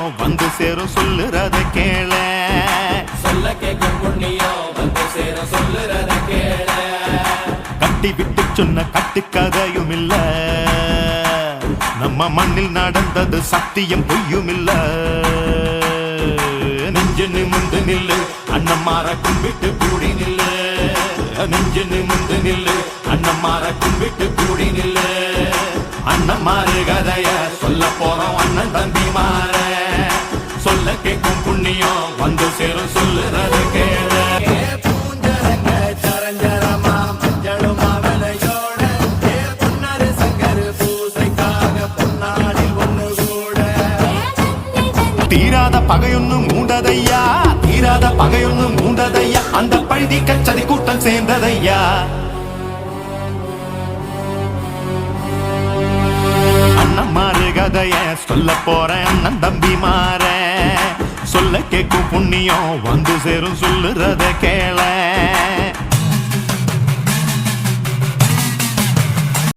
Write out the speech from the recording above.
புண்ணியம் வந்து சேரும் சொல்லுறத கேள. சொல்ல கேட்கும் புண்ணியம் வந்து சேரும் சொல்லுறத கேள. கட்டி விட்டு சொன்ன கட்டுக்கதையும் இல்ல, நம்ம மண்ணில் நடந்தது சத்தியம் பொய்யும் இல்ல. நெஞ்சு நிமிந்து நில்லு அண்ணமார கும்பிட்டு கூடி நில்லு. நெஞ்சு நிமிந்து நில்லு அண்ணமார கும்பிட்டு கூடி நில்லு. அண்ணமாரு கதைய சொல்ல போறோம் அண்ணன் தம்பி மாற. சொல்ல கேட்கும் புண்ணியம் வந்து சேரும் சொல்லுறது கேள. பூஞ்சரங்க சரஞ்சரமா மஞ்சளுமா விலையோட பொன்னரு சங்கரு பூசைக்காக பொன்னாடி ஒண்ணு கூட. தீராத பகையொன்னு மூண்டதையா, தீராத பகையொன்னு மூண்டதையா, அந்த பழுதி கச்சதி கூட்டம் சேர்ந்ததையா. அண்ணமாரு கதைய சொல்ல போறேன் அண்ணன் தம்பி மாற. சொல்ல கேட்கும் புண்ணியம் வந்து சேரும் சொல்லுறத கேள.